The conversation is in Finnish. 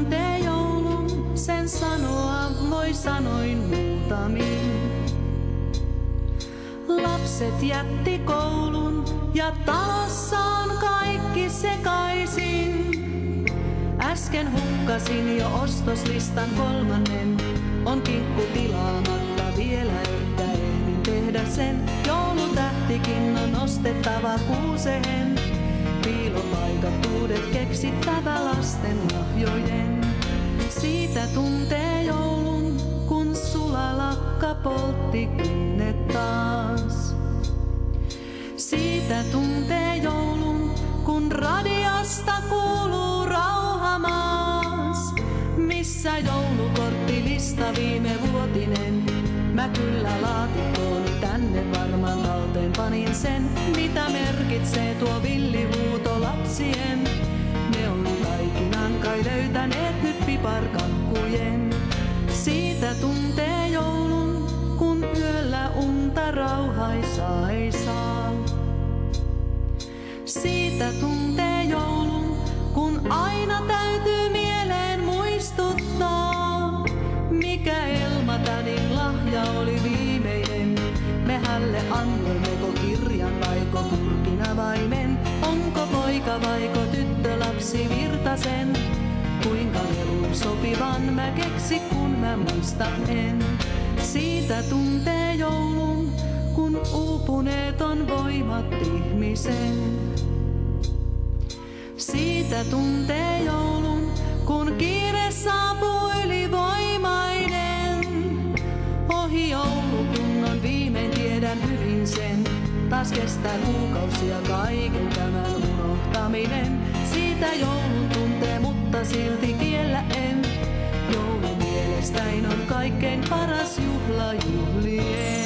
tuntee joulun, sen sanoa voi sanoin muutamin. Lapset jätti koulun ja talossa on kaikki sekaisin. Äsken hukkasin jo ostoslistan 3. On kinkku tilaamatta, vielä ehkä ehdin tehdä sen. Joulutähtikin on nostettava kuuseen. Piilopaikat uudet keksittävä lasten lahjojen. Siitä tuntee joulun, kun sulalakka poltti kynnet taas. Siitä tuntee joulun, kun radiosta kuuluu rauha maas. Missä joulukorttilista viime vuotinen? Mä kyllä laatikkooni tänne varmaan talteen panin sen. Mitä merkitsee tuo villihuuto lapsien? Ne on taikinan kai löytäneet nyt piparkankkujen. Siitä tuntee joulun, kun yöllä unta rauhaisaa ei saa. Siitä tuntee joulun, kun aina täytyy mieleen muistuttaa, mikä Elma-tädin lahja oli viimeinen. Me hälle annoimmeko kirjan vaiko purkinavaimen? Onko poika vaiko tyttölapsi Virtasen? Kuinka leluun sopivan mä keksi, kun mä muistan en. Siitä tuntee joulun, kun uupuneet on voimat ihmisen. Siitä tuntee joulun, kun kiire saapuu ylivoimainen. Ohi joulukunnon viimein tiedän hyvin sen. Taas kestää kuukausia kaiken tämän unohtaminen. Siitä joulun tuntee, mutta silti kiellä en. Joulu mielestäin on kaikkein paras juhla juhlien.